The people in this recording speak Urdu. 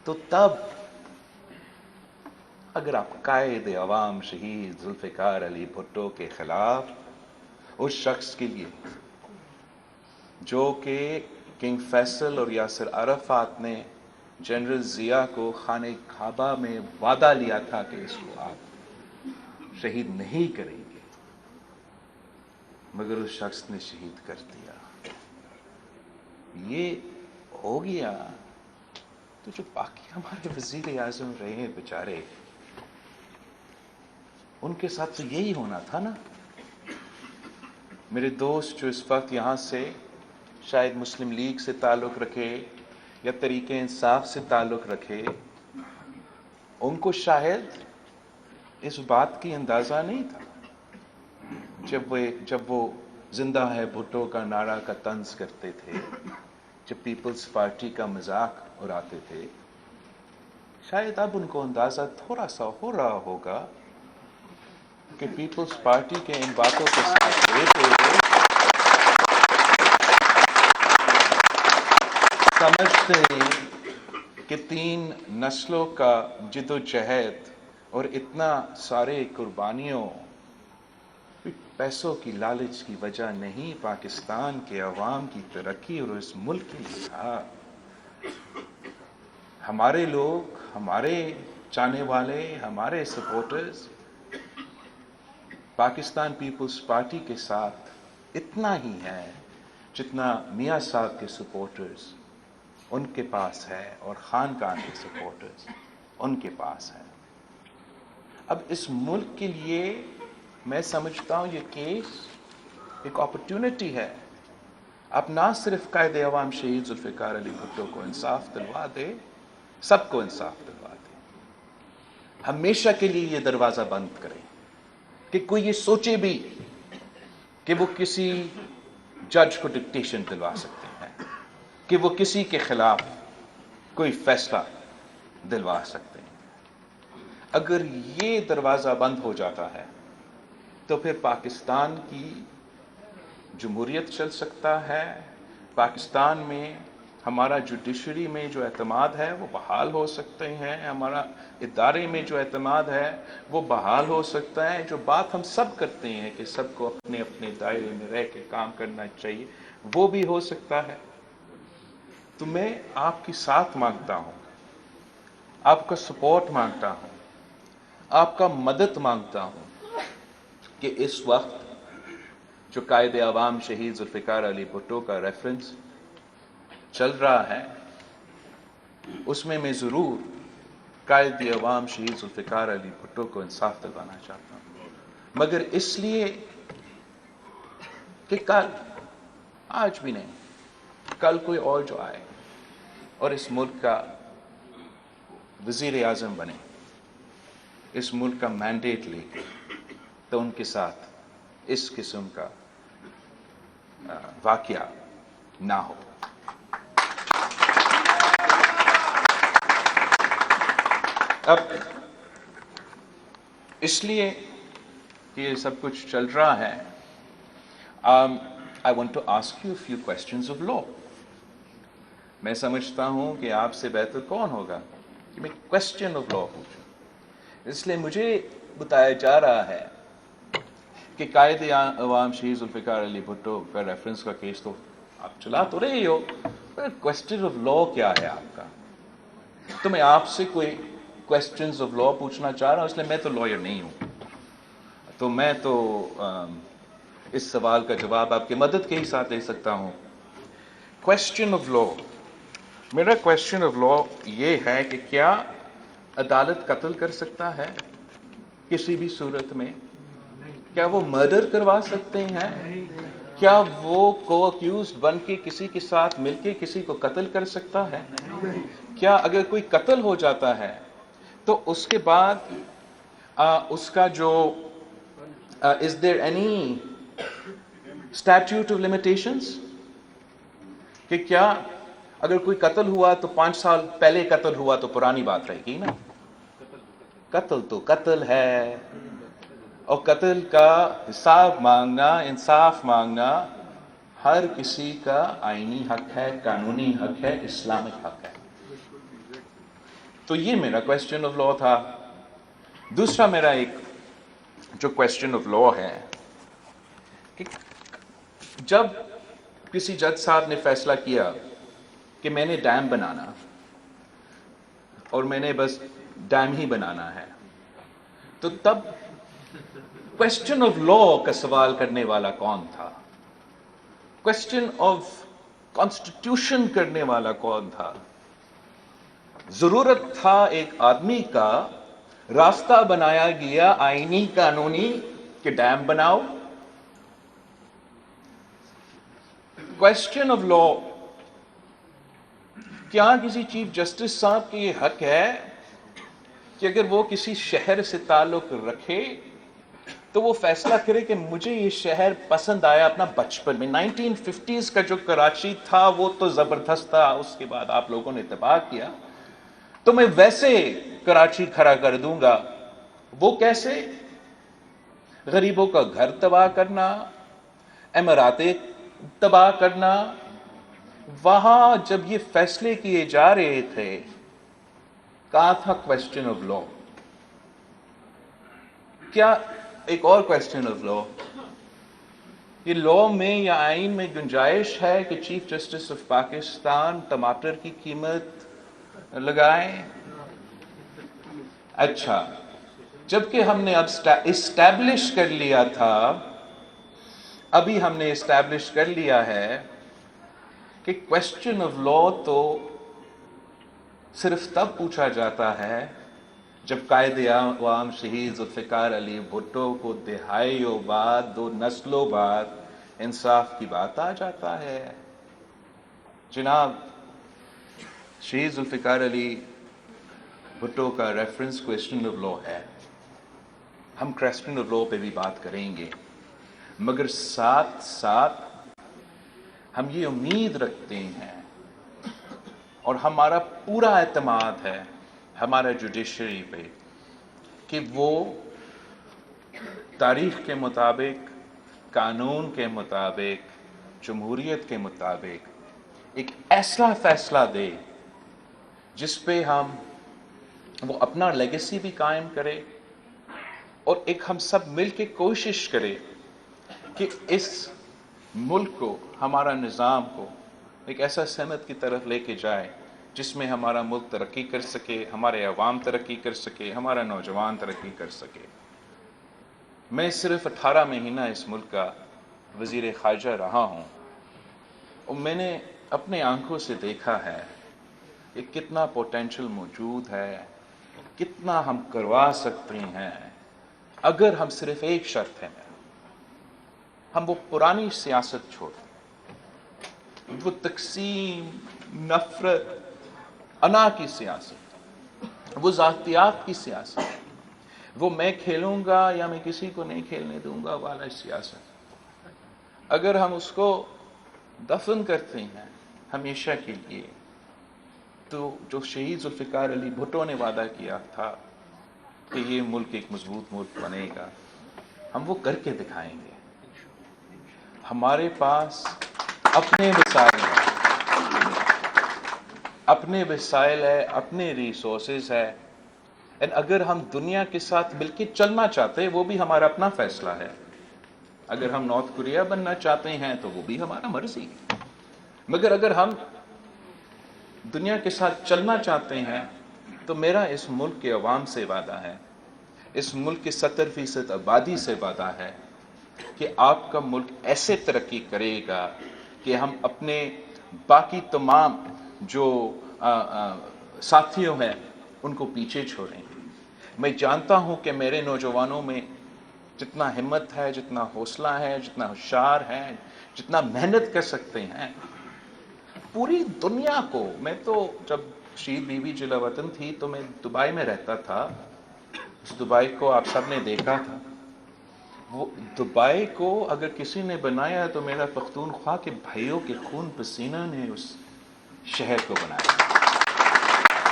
تو تب اگر آپ قائد عوام شہید ذوالفقار علی بھٹو کے خلاف اس شخص کے لیے جو کہ کنگ فیصل اور یاسر عرفات نے جنرل ضیاء کو خانہ کعبہ میں وعدہ لیا تھا کہ اس کو آپ شہید نہیں کریں گے، مگر اس شخص نے شہید کر دیا، یہ ہو گیا، تو جو باقی ہمارے وزیر اعظم رہے ہیں بیچارے، ان کے ساتھ تو یہی ہونا تھا نا۔ میرے دوست جو اس وقت یہاں سے شاید مسلم لیگ سے تعلق رکھے یا تحریک انصاف سے تعلق رکھے، ان کو شاید اس بات کی اندازہ نہیں تھا جب وہ زندہ ہے بھٹو کا نعرہ کا طنز کرتے تھے، جب پیپلز پارٹی کا مذاق اڑاتے تھے، شاید اب ان کو اندازہ تھوڑا سا ہو رہا ہوگا کہ پیپلز پارٹی کے ان باتوں کے ساتھ رہتے ہوئے سمجھتے ہیں کہ 3 نسلوں کا جد و جہد اور اتنا سارے قربانیوں پیسوں کی لالچ کی وجہ نہیں، پاکستان کے عوام کی ترقی اور اس ملک کی تھا۔ ہمارے لوگ، ہمارے چاہنے والے، ہمارے سپورٹرز پاکستان پیپلز پارٹی کے ساتھ اتنا ہی ہے جتنا میاں صاحب کے سپورٹرز ان کے پاس ہے اور خانقاہ کے سپورٹرز ان کے پاس ہے۔ اب اس ملک کے لیے میں سمجھتا ہوں یہ کیس ایک اپرچونٹی ہے۔ اب نہ صرف قائد عوام شہید ذوالفقار علی بھٹو کو انصاف دلوا دے، سب کو انصاف دلوا دے، ہمیشہ کے لیے یہ دروازہ بند کرے کہ کوئی یہ سوچے بھی کہ وہ کسی جج کو ڈکٹیشن دلوا سکتے ہیں، کہ وہ کسی کے خلاف کوئی فیصلہ دلوا سکتے ہیں۔ اگر یہ دروازہ بند ہو جاتا ہے تو پھر پاکستان کی جمہوریت چل سکتا ہے، پاکستان میں ہمارا جوڈیشری میں جو اعتماد ہے وہ بحال ہو سکتے ہیں، ہمارا ادارے میں جو اعتماد ہے وہ بحال ہو سکتا ہے۔ جو بات ہم سب کرتے ہیں کہ سب کو اپنے اپنے دائرے میں رہ کے کام کرنا چاہیے، وہ بھی ہو سکتا ہے۔ تو میں آپ کی ساتھ مانگتا ہوں، آپ کا سپورٹ مانگتا ہوں، آپ کا مدد مانگتا ہوں کہ اس وقت جو قائد عوام شہید ذوالفقار علی بھٹو کا ریفرنس چل رہا ہے، اس میں ضرور قائد عوام شہید ذوالفقار علی بھٹو کو انصاف دلوانا چاہتا ہوں، مگر اس لیے کہ کل، آج بھی نہیں، کل کوئی اور جو آئے اور اس ملک کا وزیر اعظم بنے، اس ملک کا مینڈیٹ لے کے، تو ان کے ساتھ اس قسم کا واقعہ نہ ہو۔ اب اس لیے کہ یہ سب کچھ چل رہا ہے، I want to ask you a few questions of law۔ میں سمجھتا ہوں کہ آپ سے بہتر کون ہوگا کہ میں کوسچن آف لا پوچھوں۔ اس لیے مجھے بتایا جا رہا ہے کہ قائد عوام شہید ذوالفقار علی بھٹو کا ریفرنس کا کیس تو آپ چلا تو رہے ہو، پر کوسچن آف لا کیا ہے آپ کا؟ تو میں آپ سے کوئی کوسچنز آف لا پوچھنا چاہ رہا ہوں، اس لیے میں تو لائر نہیں ہوں، تو میں تو اس سوال کا جواب آپ کی مدد کے ہی ساتھ دے سکتا ہوں۔ کوسچن آف لا، میرا کوسچن آف لا یہ ہے کہ کیا عدالت قتل کر سکتا ہے کسی بھی صورت میں؟ کیا وہ مرڈر کروا سکتے ہیں؟ کیا وہ کو اکیوزڈ بن کے کسی کے ساتھ مل کے کسی کو قتل کر سکتا ہے؟ کیا اگر کوئی قتل ہو جاتا ہے تو اس کے بعد اس کا جو is there any statute of limitations؟ کہ کیا اگر کوئی قتل ہوا تو 5 سال پہلے قتل ہوا تو پرانی بات رہے گی نا؟ قتل تو قتل ہے، اور قتل کا حساب مانگنا، انصاف مانگنا ہر کسی کا آئینی حق ہے، قانونی حق ہے، اسلامک حق ہے۔ تو یہ میرا کویسچن آف لا تھا. دوسرا میرا ایک جو کویسچن آف لا ہے کہ جب کسی جج صاحب نے فیصلہ کیا کہ میں نے ڈیم بنانا اور میں نے بس ڈیم ہی بنانا ہے, تو تب کویسچن آف لا کا سوال کرنے والا کون تھا؟ کویسچن آف کانسٹیٹیوشن کرنے والا کون تھا؟ ضرورت تھا ایک آدمی کا, راستہ بنایا گیا آئینی قانونی کہ ڈیم بناؤ. کویسچن آف لا, کیا کسی چیف جسٹس صاحب کے یہ حق ہے کہ اگر وہ کسی شہر سے تعلق رکھے تو وہ فیصلہ کرے کہ مجھے یہ شہر پسند آیا اپنا بچپن میں, 1950s کا جو کراچی تھا وہ تو زبردست تھا, اس کے بعد آپ لوگوں نے اتفاق کیا تو میں ویسے کراچی کھڑا کر دوں گا. وہ کیسے؟ غریبوں کا گھر تباہ کرنا, اماراتیں تباہ کرنا. وہاں جب یہ فیصلے کیے جا رہے تھے کہاں تھا کویسچن آف لا؟ کیا ایک اور کویسچن آف لا, یہ لا میں یا آئین میں گنجائش ہے کہ چیف جسٹس آف پاکستان ٹماٹر کی قیمت لگائیں؟ اچھا, جبکہ ہم نے اب اسٹیبلش کر لیا تھا, ابھی ہم نے اسٹیبلش کر لیا ہے کہ کویسچن آف لا تو صرف تب پوچھا جاتا ہے جب قائد اعوام شہید ذوالفقار علی بھٹو کو دہائیوں بعد, 2 نسلوں بعد انصاف کی بات آ جاتا ہے. جناب, شہید ذوالفقار علی بھٹو کا ریفرنس کویسچن آف لا ہے. ہم کویسچن آف لا پہ بھی بات کریں گے, مگر ساتھ ساتھ ہم یہ امید رکھتے ہیں اور ہمارا پورا اعتماد ہے ہمارا جوڈیشری پہ کہ وہ تاریخ کے مطابق, قانون کے مطابق, جمہوریت کے مطابق ایک ایسا فیصلہ دے جس پہ وہ اپنا لیگیسی بھی قائم کرے اور ایک ہم سب مل کے کوشش کرے کہ اس ملک کو, ہمارا نظام کو ایک ایسا سمت کی طرف لے کے جائے جس میں ہمارا ملک ترقی کر سکے, ہمارے عوام ترقی کر سکے, ہمارا نوجوان ترقی کر سکے. میں صرف 18 مہینہ اس ملک کا وزیر خارجہ رہا ہوں اور میں نے اپنے آنکھوں سے دیکھا ہے کہ کتنا پوٹینشل موجود ہے, کتنا ہم کروا سکتے ہیں اگر ہم صرف ایک شرط ہے, ہم وہ پرانی سیاست چھوڑ دیں, وہ تقسیم, نفرت, انا کی سیاست, وہ ذاتیات کی سیاست, وہ میں کھیلوں گا یا میں کسی کو نہیں کھیلنے دوں گا والا سیاست. اگر ہم اس کو دفن کرتے ہیں ہمیشہ کے لیے تو جو شہید ذوالفقار علی بھٹو نے وعدہ کیا تھا کہ یہ ملک ایک مضبوط ملک بنے گا, ہم وہ کر کے دکھائیں گے. ہمارے پاس اپنے وسائل ہے, اپنے ریسورسز ہے, اگر ہم دنیا کے ساتھ مل کے چلنا چاہتے ہیں وہ بھی ہمارا اپنا فیصلہ ہے. اگر ہم نارتھ کوریا بننا چاہتے ہیں تو وہ بھی ہمارا مرضی ہے, مگر اگر ہم دنیا کے ساتھ چلنا چاہتے ہیں تو میرا اس ملک کے عوام سے وعدہ ہے, اس ملک کے 70% آبادی سے وعدہ ہے کہ آپ کا ملک ایسے ترقی کرے گا کہ ہم اپنے باقی تمام جو ساتھیوں ہیں ان کو پیچھے چھوڑیں. میں جانتا ہوں کہ میرے نوجوانوں میں جتنا ہمت ہے, جتنا حوصلہ ہے, جتنا ہوشیار ہے, جتنا محنت کر سکتے ہیں, پوری دنیا کو. میں تو جب شہید بی بی جلا وطن تھی تو میں دبئی میں رہتا تھا, اس دبئی کو آپ سب نے دیکھا تھا. وہ دبئی کو اگر کسی نے بنایا تو میرا پختونخوا کے بھائیوں کے خون پسینہ نے اس شہر کو بنایا.